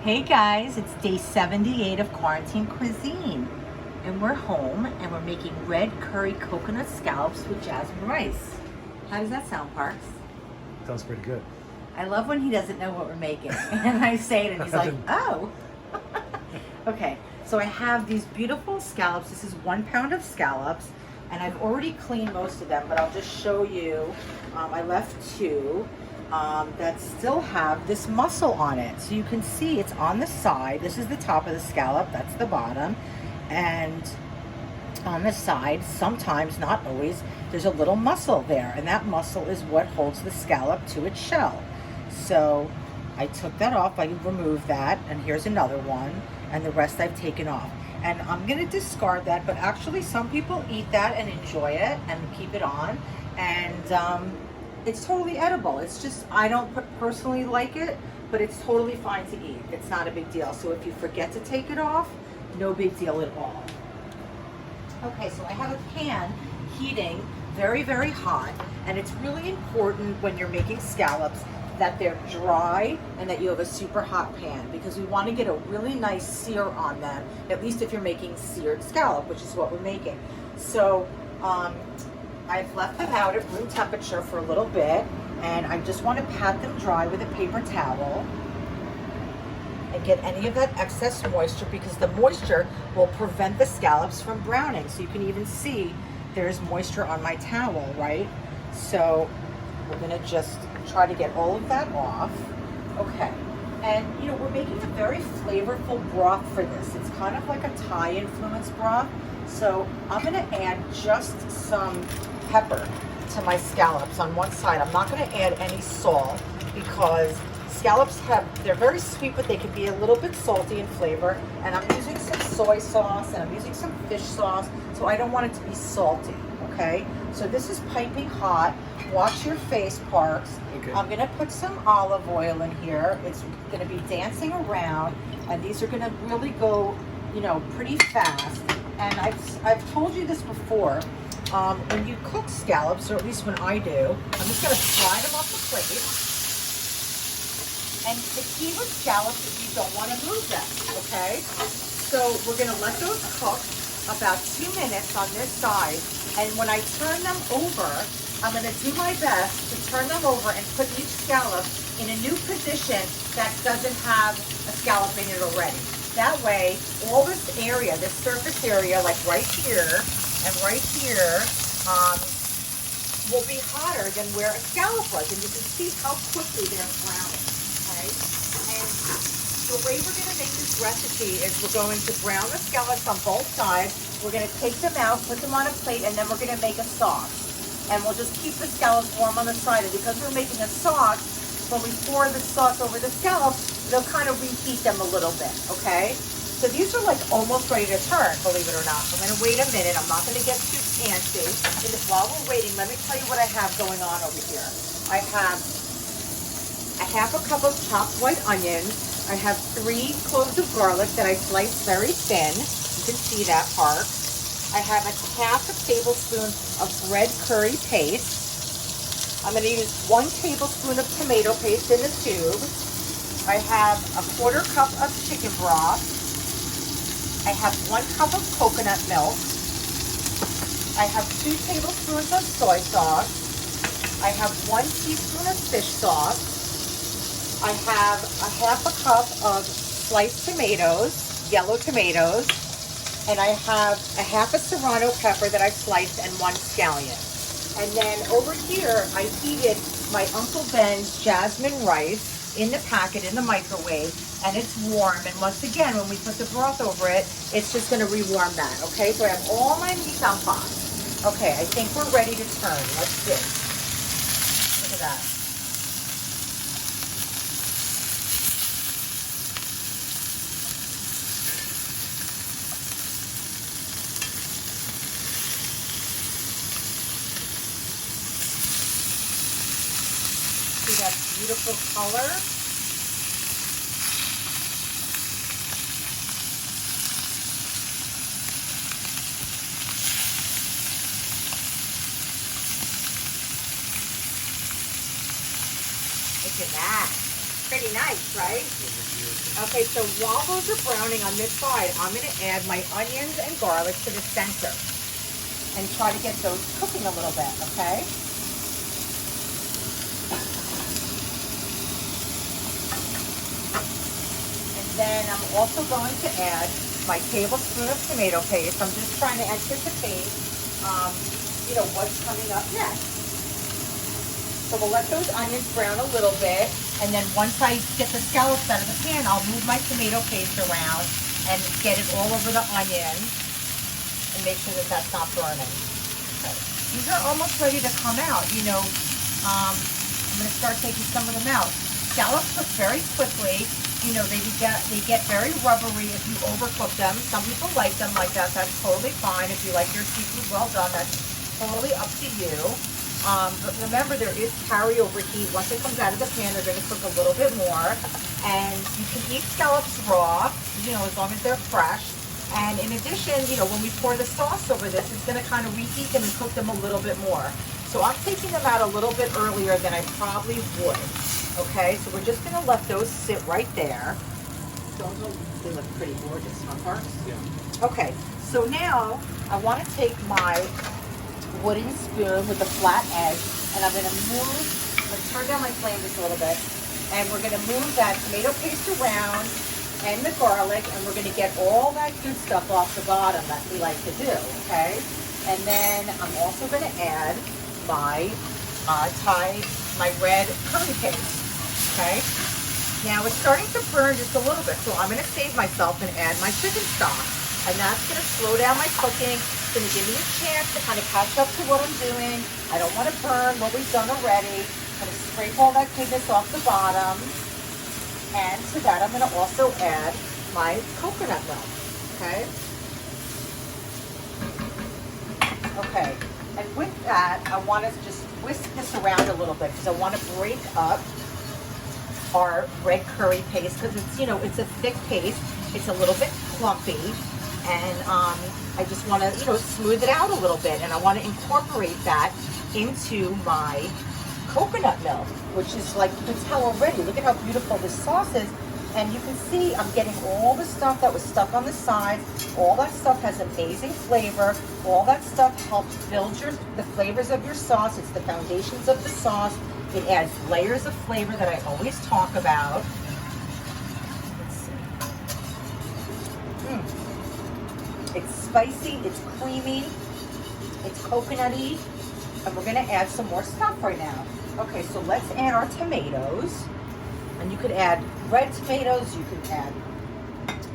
Hey guys, it's day 78 of Quarantine Cuisine. And we're home and we're making red curry coconut scallops with jasmine rice. How does that sound, Parks? Sounds pretty good. I love when he doesn't know what we're making. And I say it and he's like, oh. Okay, so I have these beautiful scallops. This is 1 pound of scallops. And I've already cleaned most of them, but I'll just show you. I left 2. That still have this mussel on it. So you can see it's on the side. This is the top of the scallop, that's the bottom. And on the side, sometimes, not always, there's a little mussel there. And that mussel is what holds the scallop to its shell. So I took that off, I removed that, and here's another one. And the rest I've taken off. And I'm gonna discard that, but actually some people eat that and enjoy it and keep it on. And it's totally edible. It's just, I don't personally like it, but it's totally fine to eat. It's not a big deal. So if you forget to take it off, no big deal at all. Okay, so I have a pan heating very, very hot, and it's really important when you're making scallops that they're dry and that you have a super hot pan, because we want to get a really nice sear on them, at least if you're making seared scallop, which is what we're making. So I've left them out at room temperature for a little bit, and I just want to pat them dry with a paper towel and get any of that excess moisture, because the moisture will prevent the scallops from browning. So you can even see there's moisture on my towel, right? So we're gonna just try to get all of that off. Okay, and you know, we're making a very flavorful broth for this. It's kind of like a Thai influenced broth. So I'm gonna add just some pepper to my scallops on one side. I'm not gonna add any salt because scallops they're very sweet, but they can be a little bit salty in flavor. And I'm using some soy sauce and I'm using some fish sauce, so I don't want it to be salty, okay? So this is piping hot. Watch your face, Parks. Okay. I'm gonna put some olive oil in here. It's gonna be dancing around, and these are gonna really go, you know, pretty fast. And I've told you this before, when you cook scallops, or at least when I do, I'm just gonna slide them off the plate. And the key with scallops is you don't wanna move them, okay? So we're gonna let those cook about 2 minutes on this side. And when I turn them over, I'm gonna do my best to turn them over and put each scallop in a new position that doesn't have a scallop in it already. That way, all this area, this surface area, like right here and right here, will be hotter than where a scallop was. And you can see how quickly they're browning, okay? And the way we're gonna make this recipe is we're going to brown the scallops on both sides. We're gonna take them out, put them on a plate, and then we're gonna make a sauce. And we'll just keep the scallops warm on the side. And because we're making a sauce, when we pour the sauce over the scallops, they'll kind of reheat them a little bit, okay? So these are like almost ready to turn, believe it or not. So I'm gonna wait a minute. I'm not gonna get too antsy. And while we're waiting, let me tell you what I have going on over here. I have a half a cup of chopped white onions. I have 3 cloves of garlic that I sliced very thin. You can see that part. I have a half a tablespoon of red curry paste. I'm going to use 1 tablespoon of tomato paste in the tube. I have a 1/4 cup of chicken broth. I have 1 cup of coconut milk. I have 2 tablespoons of soy sauce. I have 1 teaspoon of fish sauce. I have a half a cup of sliced tomatoes, yellow tomatoes. And I have a half a Serrano pepper that I sliced and 1 scallion. And then over here, I heated my Uncle Ben's jasmine rice in the packet in the microwave, and it's warm. And once again, when we put the broth over it, it's just gonna rewarm that, okay? So I have all my meat en pâte. Okay, I think we're ready to turn. Let's see. Look at that. See that beautiful color? Look at that. Pretty nice, right? Okay, so while those are browning on this side, I'm going to add my onions and garlic to the center and try to get those cooking a little bit, okay? And then I'm also going to add my tablespoon of tomato paste. I'm just trying to anticipate, what's coming up next. So we'll let those onions brown a little bit, and then once I get the scallops out of the pan, I'll move my tomato paste around and get it all over the onion and make sure that that's not burning. Okay. These are almost ready to come out. I'm going to start taking some of them out. Scallops cook very quickly. They get very rubbery if you overcook them. Some people like them like that. That's totally fine. If you like your seafood well done, that's totally up to you. But remember, there is carryover heat. Once it comes out of the pan, they're going to cook a little bit more. And you can eat scallops raw, as long as they're fresh. And in addition, when we pour the sauce over this, it's going to kind of reheat them and cook them a little bit more. So I'm taking them out a little bit earlier than I probably would. Okay, so we're just going to let those sit right there. They look pretty gorgeous, huh, Parks? Yeah. Okay, so now I want to take my wooden spoon with the flat edge, and I'm going to let's turn down my flame just a little bit, and we're going to move that tomato paste around and the garlic, and we're going to get all that good stuff off the bottom that we like to do, okay? And then I'm also going to add my my red curry paste, okay? Now it's starting to burn just a little bit, so I'm going to save myself and add my chicken stock, and that's going to slow down my cooking. It's going to give me a chance to kind of catch up to what I'm doing. I don't want to burn what we've done already. I'm going to scrape all that goodness off the bottom. And to that, I'm going to also add my coconut milk, okay? Okay, and with that, I want to just whisk this around a little bit because I want to break up our red curry paste because it's a thick paste. It's a little bit clumpy, and I just want to, smooth it out a little bit, and I want to incorporate that into my coconut milk, which is like, you can tell already, look at how beautiful this sauce is. And you can see I'm getting all the stuff that was stuck on the sides. All that stuff has amazing flavor. All that stuff helps build the flavors of your sauce. It's the foundations of the sauce. It adds layers of flavor that I always talk about. Let's see. It's spicy, it's creamy, it's coconutty, and we're gonna add some more stuff right now. Okay, so let's add our tomatoes. And you could add red tomatoes, you could add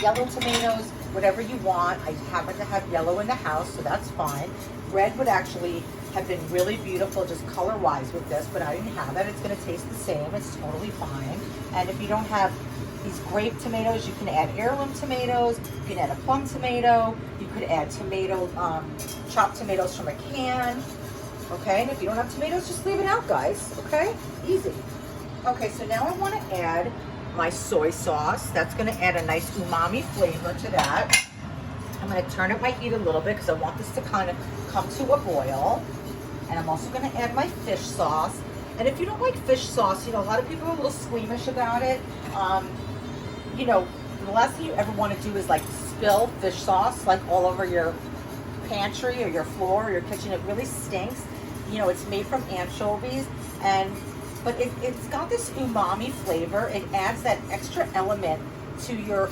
yellow tomatoes, whatever you want. I happen to have yellow in the house, so that's fine. Red would actually have been really beautiful just color-wise with this, but I didn't have it. It's gonna taste the same, it's totally fine. And if you don't have these grape tomatoes, you can add heirloom tomatoes, you can add a plum tomato, you could add chopped tomatoes from a can. Okay, and if you don't have tomatoes, just leave it out, guys, okay? Easy. Okay, so now I want to add my soy sauce. That's going to add a nice umami flavor to that. I'm going to turn up my heat a little bit because I want this to kind of come to a boil. And I'm also going to add my fish sauce. And if you don't like fish sauce, a lot of people are a little squeamish about it. The last thing you ever want to do is like spill fish sauce like all over your pantry or your floor or your kitchen. It really stinks. It's made from anchovies, but it's got this umami flavor. It adds that extra element to your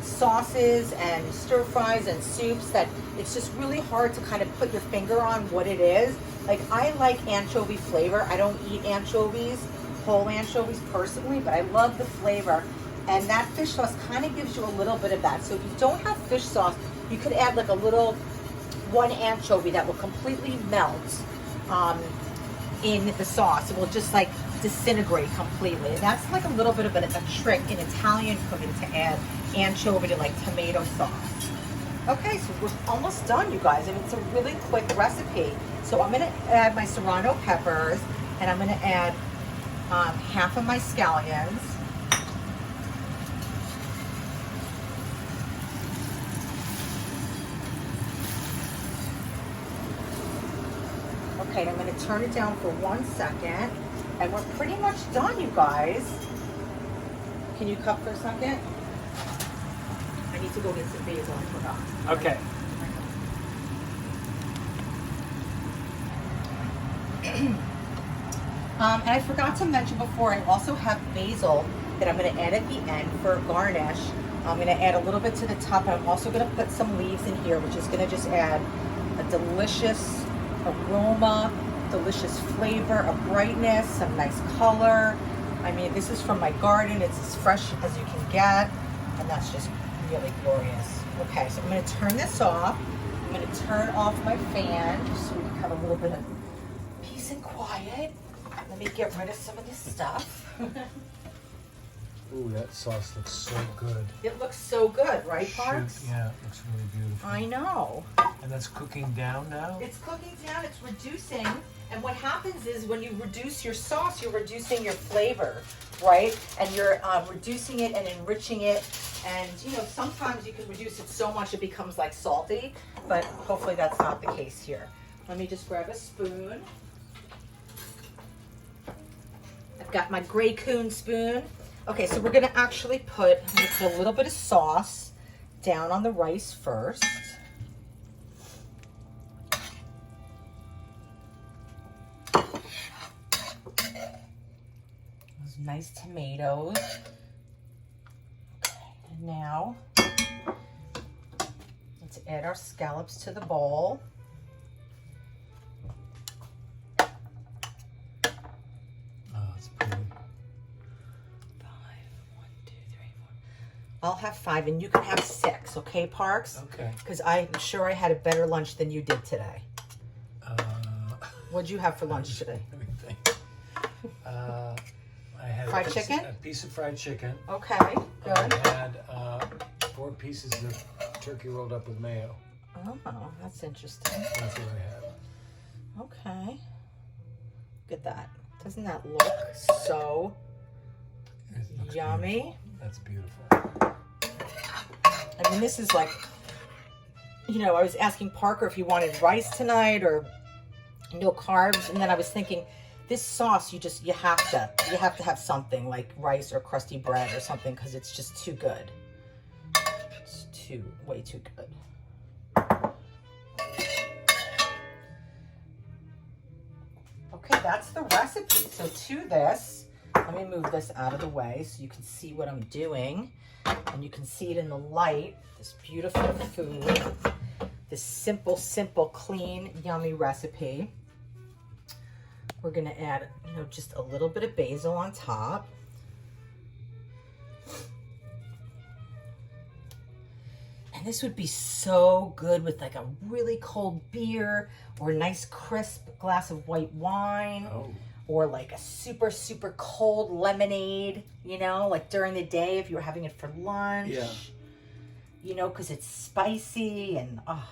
sauces and stir fries and soups that it's just really hard to kind of put your finger on what it is. Like, I like anchovy flavor. I don't eat anchovies, whole anchovies personally, but I love the flavor. And that fish sauce kind of gives you a little bit of that. So if you don't have fish sauce, you could add like a little one anchovy that will completely melt in the sauce. It will just like disintegrate completely. And that's like a little bit of a trick in Italian cooking to add anchovy to like tomato sauce. Okay, so we're almost done, you guys, and it's a really quick recipe. So I'm gonna add my Serrano peppers, and I'm gonna add half of my scallions. Okay, and I'm going to turn it down for 1 second, and we're pretty much done, you guys. Can you cup for a second? I need to go get some basil. I forgot. Okay. And I forgot to mention before, I also have basil that I'm going to add at the end for garnish. I'm going to add a little bit to the top. I'm also going to put some leaves in here, which is going to just add a delicious aroma, delicious flavor, a brightness, some nice color. I mean, this is from my garden. It's as fresh as you can get, and that's just really glorious. Okay, so I'm going to turn this off. I'm going to turn off my fan just so we can have a little bit of peace and quiet. Let me get rid of some of this stuff. Ooh, that sauce looks so good. It looks so good, right, Parks? Yeah, it looks really beautiful. I know. And that's cooking down now? It's cooking down, it's reducing. And what happens is when you reduce your sauce, you're reducing your flavor, right? And you're reducing it and enriching it. And, you know, sometimes you can reduce it so much it becomes like salty, but hopefully that's not the case here. Let me just grab a spoon. I've got my Grey Coon spoon. Okay, so we're gonna actually put a little bit of sauce down on the rice first. Those nice tomatoes. Okay, and now let's add our scallops to the bowl. I'll have 5 and you can have 6, okay, Parks? Okay. Because I'm sure I had a better lunch than you did today. What'd you have for lunch today? Let me think. I had fried chicken? A piece of fried chicken. Okay, good. I had 4 pieces of turkey rolled up with mayo. Oh, that's interesting. That's what I had. Okay. Look at that. Doesn't that look so yummy? Beautiful. That's beautiful. I mean, this is like, you know, I was asking Parker if he wanted rice tonight or no carbs, and then I was thinking, this sauce, you have to have something like rice or crusty bread or something because it's just too good. It's way too good. Okay, that's the recipe. So to this, let me move this out of the way so you can see what I'm doing. And you can see it in the light, this beautiful food, this simple, clean, yummy recipe. We're gonna add, you know, just a little bit of basil on top. And this would be so good with like a really cold beer or a nice crisp glass of white wine. Oh. Or like a super, super cold lemonade, you know, like during the day if you were having it for lunch. Yeah. You know, because it's spicy and, oh.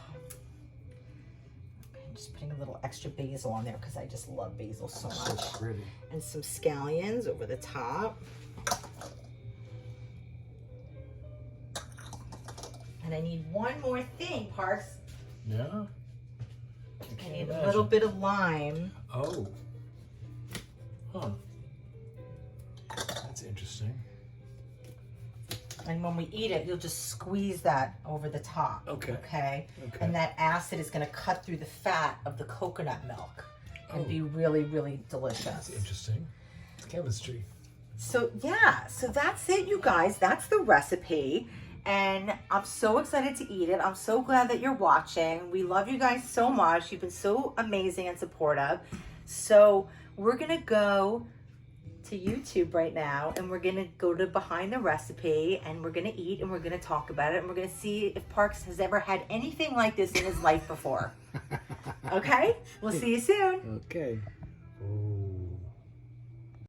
Okay, I'm just putting a little extra basil on there because I just love basil so much. So pretty. And some scallions over the top. And I need one more thing, Parks. Yeah? I need a little bit of lime. Oh. Huh. That's interesting. And when we eat it, you'll just squeeze that over the top. Okay. Okay? Okay. And that acid is going to cut through the fat of the coconut milk and be really, really delicious. That's interesting. It's chemistry. So yeah, so that's it, you guys. That's the recipe. And I'm so excited to eat it. I'm so glad that you're watching. We love you guys so much. You've been so amazing and supportive. So we're going to go to YouTube right now and we're going to go to behind the recipe and we're going to eat and we're going to talk about it and we're going to see if Parks has ever had anything like this in his life before. Okay? We'll see you soon. Okay.